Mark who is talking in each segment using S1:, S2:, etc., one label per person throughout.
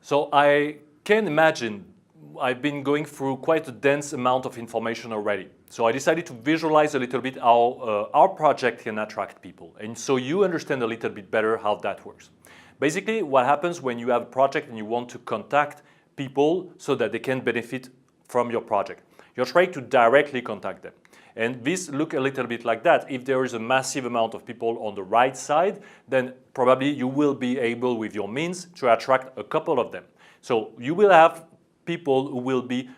S1: So I can imagine I've been going through quite a dense amount of information already. So I decided to visualize a little bit how our project can attract people. And so you understand a little bit better how that works. Basically, what happens when you have a project and you want to contact people so that they can benefit from your project. You're trying to directly contact them. And this looks a little bit like that. If there is a massive amount of people on the right side, then probably you will be able, with your means, to attract a couple of them. So you will have people who will be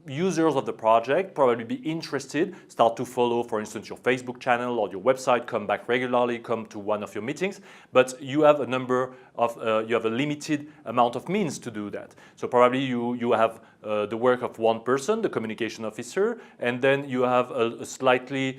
S1: users of the project, probably be interested, start to follow, for instance, your Facebook channel or your website, come back regularly, come to one of your meetings, but you have a number of, you have a limited amount of means to do that. So probably you have the work of one person, the communication officer, and then you have a small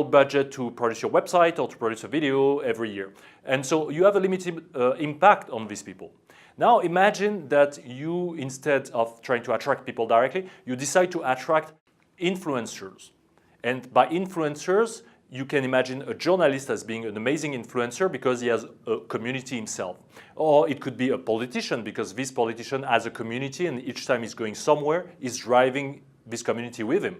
S1: budget to produce your website or to produce a video every year. And so you have a limited impact on these people. Now imagine that you, instead of trying to attract people directly, you decide to attract influencers. And by influencers, you can imagine a journalist as being an amazing influencer because he has a community himself. Or it could be a politician because this politician has a community and each time he's going somewhere, he's driving this community with him.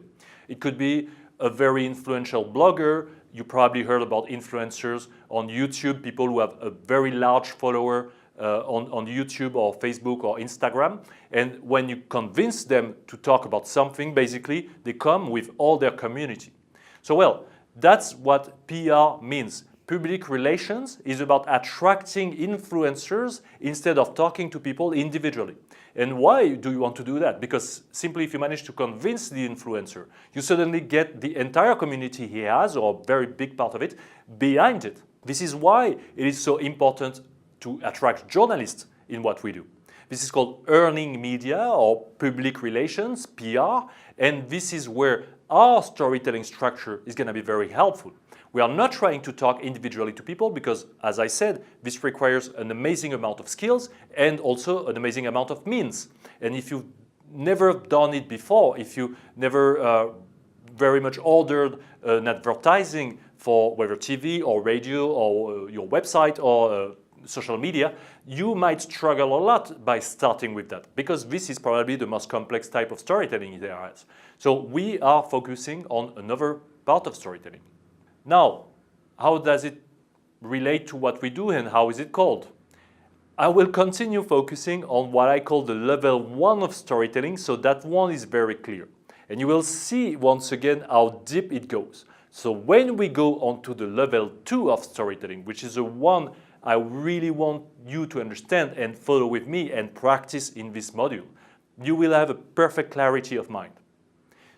S1: It could be a very influential blogger. You probably heard about influencers on YouTube, people who have a very large follower on YouTube or Facebook or Instagram. And when you convince them to talk about something, basically, they come with all their community. So, well, that's what PR means. Public relations is about attracting influencers instead of talking to people individually. And why do you want to do that? Because simply if you manage to convince the influencer, you suddenly get the entire community he has, or a very big part of it, behind it. This is why it is so important to attract journalists in what we do. This is called earning media or public relations, PR, and this is where our storytelling structure is going to be very helpful. We are not trying to talk individually to people because, as I said, this requires an amazing amount of skills and also an amazing amount of means. And if you've never done it before, if you never very much ordered an advertising for whether TV or radio or your website or social media, you might struggle a lot by starting with that because this is probably the most complex type of storytelling there is. So we are focusing on another part of storytelling. Now, how does it relate to what we do and how is it called? I will continue focusing on what I call the level 1 of storytelling, so that one is very clear. And you will see once again how deep it goes. So when we go on to the level 2 of storytelling, which is the one I really want you to understand and follow with me and practice in this module, you will have a perfect clarity of mind.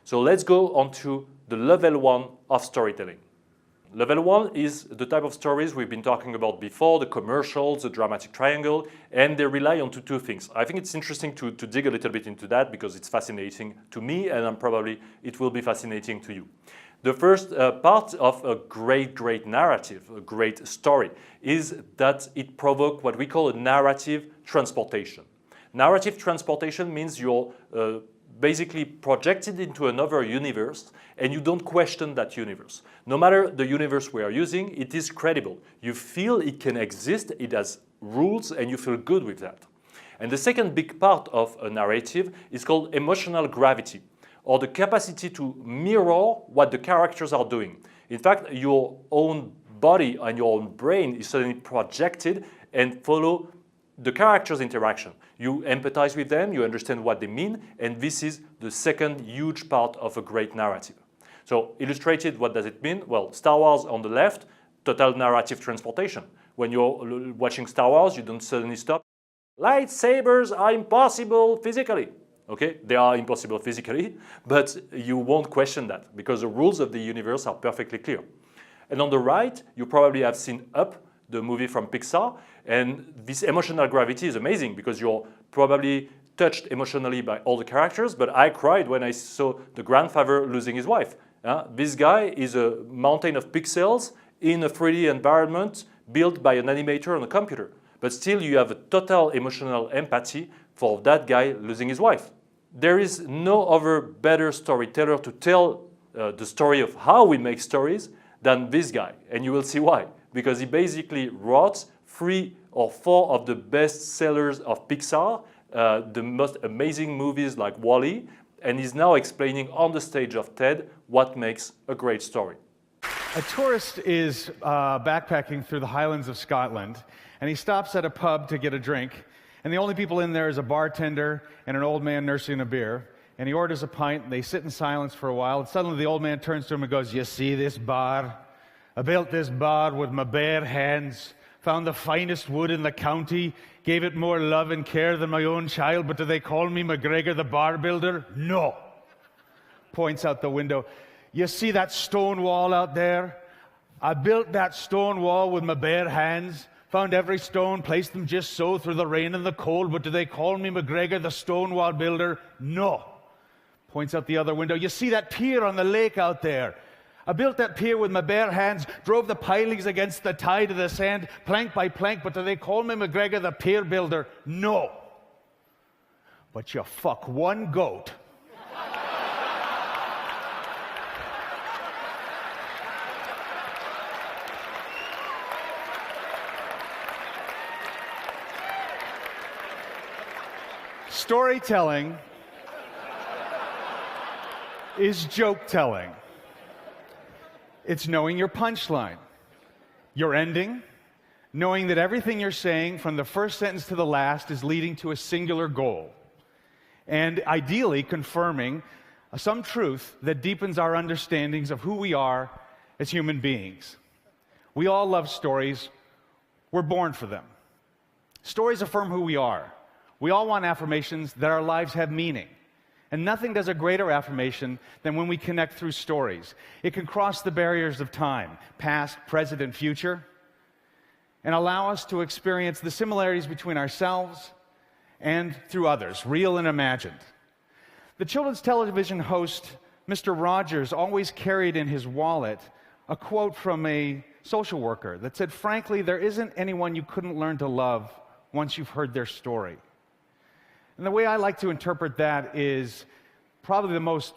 S1: So let's go on to the level 1 of storytelling. Level 1 is the type of stories we've been talking about before, the commercials, the dramatic triangle, and they rely on two things. I think it's interesting to dig a little bit into that because it's fascinating to me and probably it will be fascinating to you. The first part of a great narrative, a great story, is that it provokes what we call a narrative transportation. Narrative transportation means you're basically projected into another universe and you don't question that universe. No matter the universe we are using, it is credible. You feel it can exist, it has rules, and you feel good with that. And the second big part of a narrative is called emotional gravity, or the capacity to mirror what the characters are doing. In fact, your own body and your own brain is suddenly projected and follow the characters' interaction. You empathize with them, you understand what they mean, and this is the second huge part of a great narrative. So illustrated, what does it mean? Well, Star Wars on the left, total narrative transportation. When you're watching Star Wars, you don't suddenly stop. Lightsabers are impossible physically. Okay, they are impossible physically, but you won't question that because the rules of the universe are perfectly clear. And on the right, you probably have seen Up, the movie from Pixar, and this emotional gravity is amazing because you're probably touched emotionally by all the characters, but I cried when I saw the grandfather losing his wife. This guy is a mountain of pixels in a 3D environment built by an animator on a computer, but still you have a total emotional empathy for that guy losing his wife. There is no other better storyteller to tell the story of how we make stories than this guy, and you will see why. Because he basically wrote 3 or 4 of the best sellers of Pixar, the most amazing movies like WALL-E, and is now explaining on the stage of TED what makes a great story.
S2: A tourist is backpacking through the Highlands of Scotland, and he stops at a pub to get a drink, and the only people in there is a bartender and an old man nursing a beer, and he orders a pint, and they sit in silence for a while, and suddenly the old man turns to him and goes, "You see this bar? I built this bar with my bare hands, found the finest wood in the county, gave it more love and care than my own child, but do they call me McGregor the bar builder? No." Points out the window. "You see that stone wall out there? I built that stone wall with my bare hands, found every stone, placed them just so through the rain and the cold, but do they call me McGregor the stone wall builder? No." Points out the other window. "You see that pier on the lake out there? I built that pier with my bare hands, drove the pilings against the tide of the sand, plank by plank, but do they call me McGregor the pier builder? No. But you fuck one goat." Storytelling is joke telling. It's knowing your punchline, your ending, knowing that everything you're saying from the first sentence to the last is leading to a singular goal, and ideally confirming some truth that deepens our understandings of who we are as human beings. We all love stories. We're born for them. Stories affirm who we are. We all want affirmations that our lives have meaning. And nothing does a greater affirmation than when we connect through stories. It can cross the barriers of time, past, present, and future, and allow us to experience the similarities between ourselves and through others, real and imagined. The children's television host, Mr. Rogers, always carried in his wallet a quote from a social worker that said, "Frankly, there isn't anyone you couldn't learn to love once you've heard their story." And the way I like to interpret that is probably the most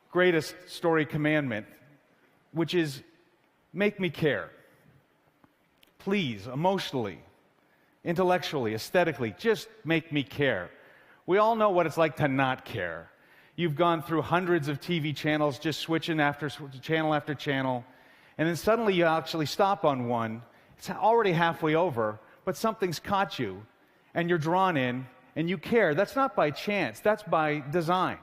S2: greatest story commandment, which is make me care. Please, emotionally, intellectually, aesthetically, just make me care. We all know what it's like to not care. You've gone through hundreds of TV channels, just switching channel after channel, and then suddenly you actually stop on one. It's already halfway over, but something's caught you, and you're drawn in, and you care. That's not by chance, that's by design.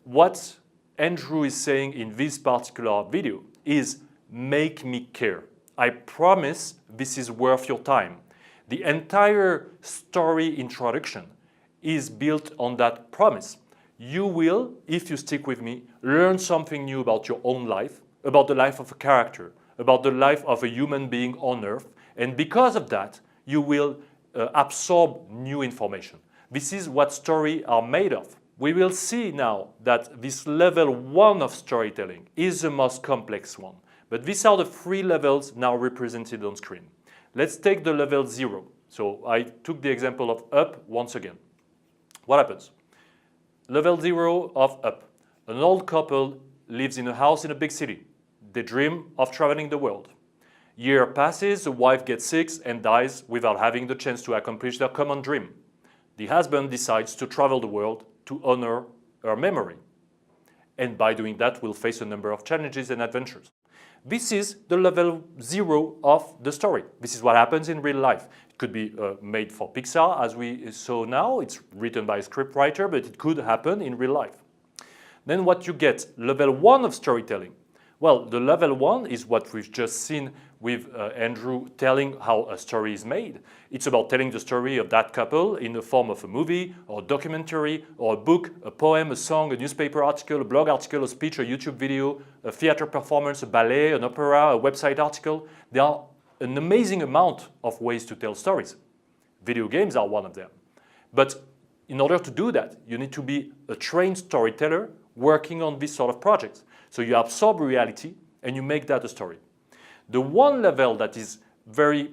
S1: What Andrew is saying in this particular video is make me care. I promise this is worth your time. The entire story introduction is built on that promise. You will, if you stick with me, learn something new about your own life, about the life of a character, about the life of a human being on Earth, and because of that, you will absorb new information. This is what stories are made of. We will see now that this level 1 of storytelling is the most complex one. But these are the 3 levels now represented on screen. Let's take the level 0. So I took the example of Up once again. What happens? Level 0 of Up. An old couple lives in a house in a big city. They dream of traveling the world. Year passes, the wife gets sick and dies without having the chance to accomplish their common dream. The husband decides to travel the world to honor her memory. And by doing that, will face a number of challenges and adventures. This is the level 0 of the story. This is what happens in real life. It could be made for Pixar, as we saw now. It's written by a scriptwriter, but it could happen in real life. Then what you get, level 1 of storytelling. Well, the level 1 is what we've just seen with Andrew telling how a story is made. It's about telling the story of that couple in the form of a movie or a documentary or a book, a poem, a song, a newspaper article, a blog article, a speech, a YouTube video, a theater performance, a ballet, an opera, a website article. There are an amazing amount of ways to tell stories. Video games are one of them. But in order to do that, you need to be a trained storyteller working on this sort of projects. So you absorb reality and you make that a story. The one level that is very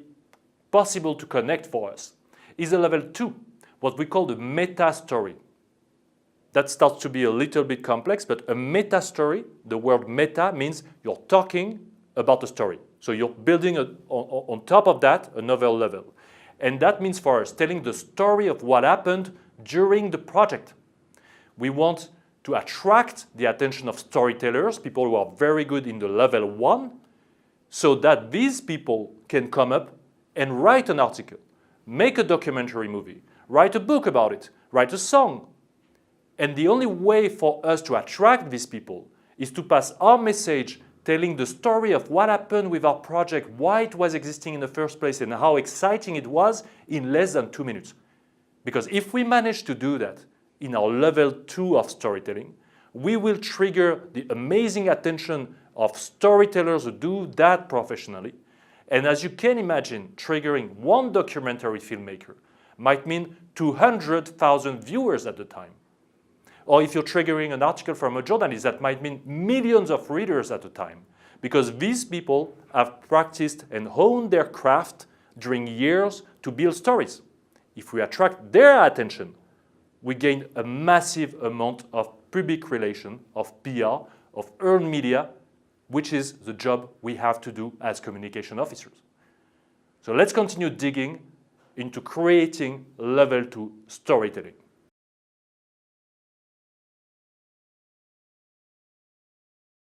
S1: possible to connect for us is a level 2, what we call the meta story. That starts to be a little bit complex, but a meta story, the word meta means you're talking about a story. So you're building on top of that another level. And that means for us telling the story of what happened during the project. We want to attract the attention of storytellers, people who are very good in the level 1, so that these people can come up and write an article, make a documentary movie, write a book about it, write a song. And the only way for us to attract these people is to pass our message telling the story of what happened with our project, why it was existing in the first place, and how exciting it was in less than 2 minutes. Because if we manage to do that in our level 2 of storytelling, we will trigger the amazing attention of storytellers who do that professionally. And as you can imagine, triggering one documentary filmmaker might mean 200,000 viewers at the time. Or if you're triggering an article from a journalist, that might mean millions of readers at a time. Because these people have practiced and honed their craft during years to build stories. If we attract their attention, we gain a massive amount of public relation, of PR, of earned media, which is the job we have to do as communication officers. So let's continue digging into creating level 2 storytelling.